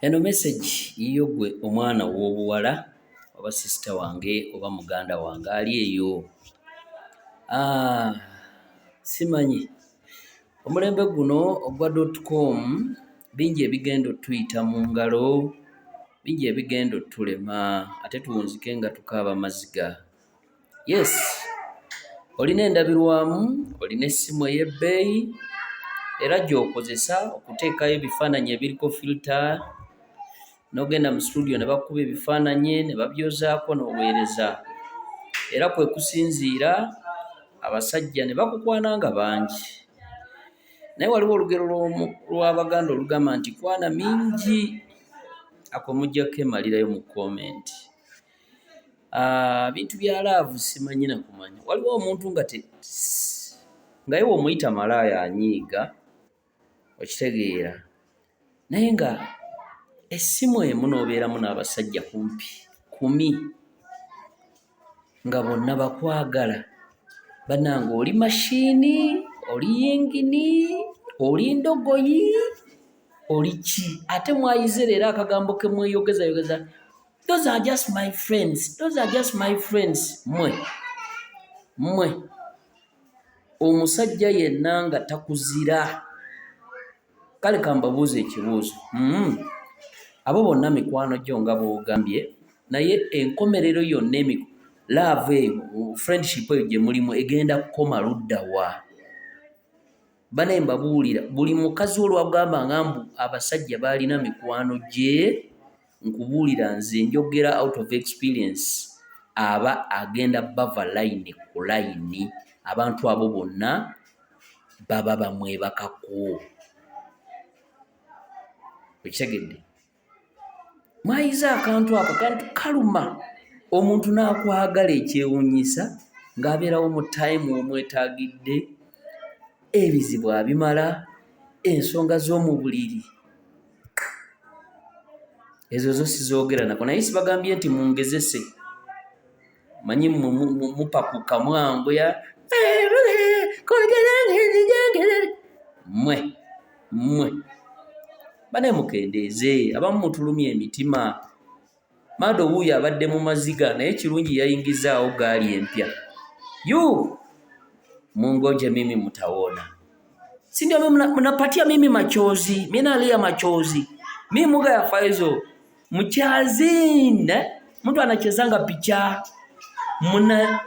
Eno message yiyo gwe omwana w'obuwala oba sister wange oba muganda wange ali eyo. Simanyi omulembe guno ogwa .com bingi ebigenda otuyita mu ngalo, bingi ebigenda otulema ate tuwunzike nga tukaaba maziga. Yes, olina endabirwamu, olina essimu ey'ebbeeyi era gy'okozesa okuteekayo ebifaananyi ebiriko filter, n'ogenda mu studio ne bakuba ebifaananyi ne babyozaako n'oweereza. Era kwe kusinziira abasajja ne bakukwana nga bangi. Naye waliwo olugero lw'Abaganda olugamba nti kwana mingi ako mujjako emalirayo mu comment. Bintu bya laavu simanyi na kumanya. Waliwo omuntu nga ye omuyita malaaya anyiiga, okitegeera, naye nga essimu emu n'obeeramu n'abasajja kumpi 10 nga bonna bakwagala. Bannange oli mashiini, oli yingini, oli ndogoyi, oli ki? Ate mwayize leero akagambo ke mweyogezayogeza, those are just my friends, those are just my friends. Mmwe omusajja yenna nga takuzira. Kale kambabuuze ekibuuzo. Abo bonna mikwano gyo nga bw'ogambye, naye enkomerero yonna love eyo, friendship eyo gye mulimu egenda kukoma ludda wa? Bane mbabuulira, buli mukazi olwagamba nga mbu abasajja baalina mikwano gye, nkubuulira nze njogera out of experience, aba agenda bava line ku line. Abantu abo bonna baba bamwebakako. Ekitegedde? Mwayiza akantu ako, kantu kaluma. Omuntu n'akwagala ekyewuunyisa ng'abeerawo mu time omwetaagidde, ebizibu abimala, ensonga z'omu buliri ezo zo sizoogera nako. Naye sibagambye nti mungezese, manyi mupakuka mwanguya mmwe bane mukendeeze. Abamu mutulumya emitima. Mado wuuyo abadde mu maziga naye kirungi yayingizaawo gaali empya. Mungoje mimi mtaona. Si ndio mnapatia mimi machozi, mimi nalia machozi. Mimi muga ya faizo mchazine, mtu anachezanga picha mwana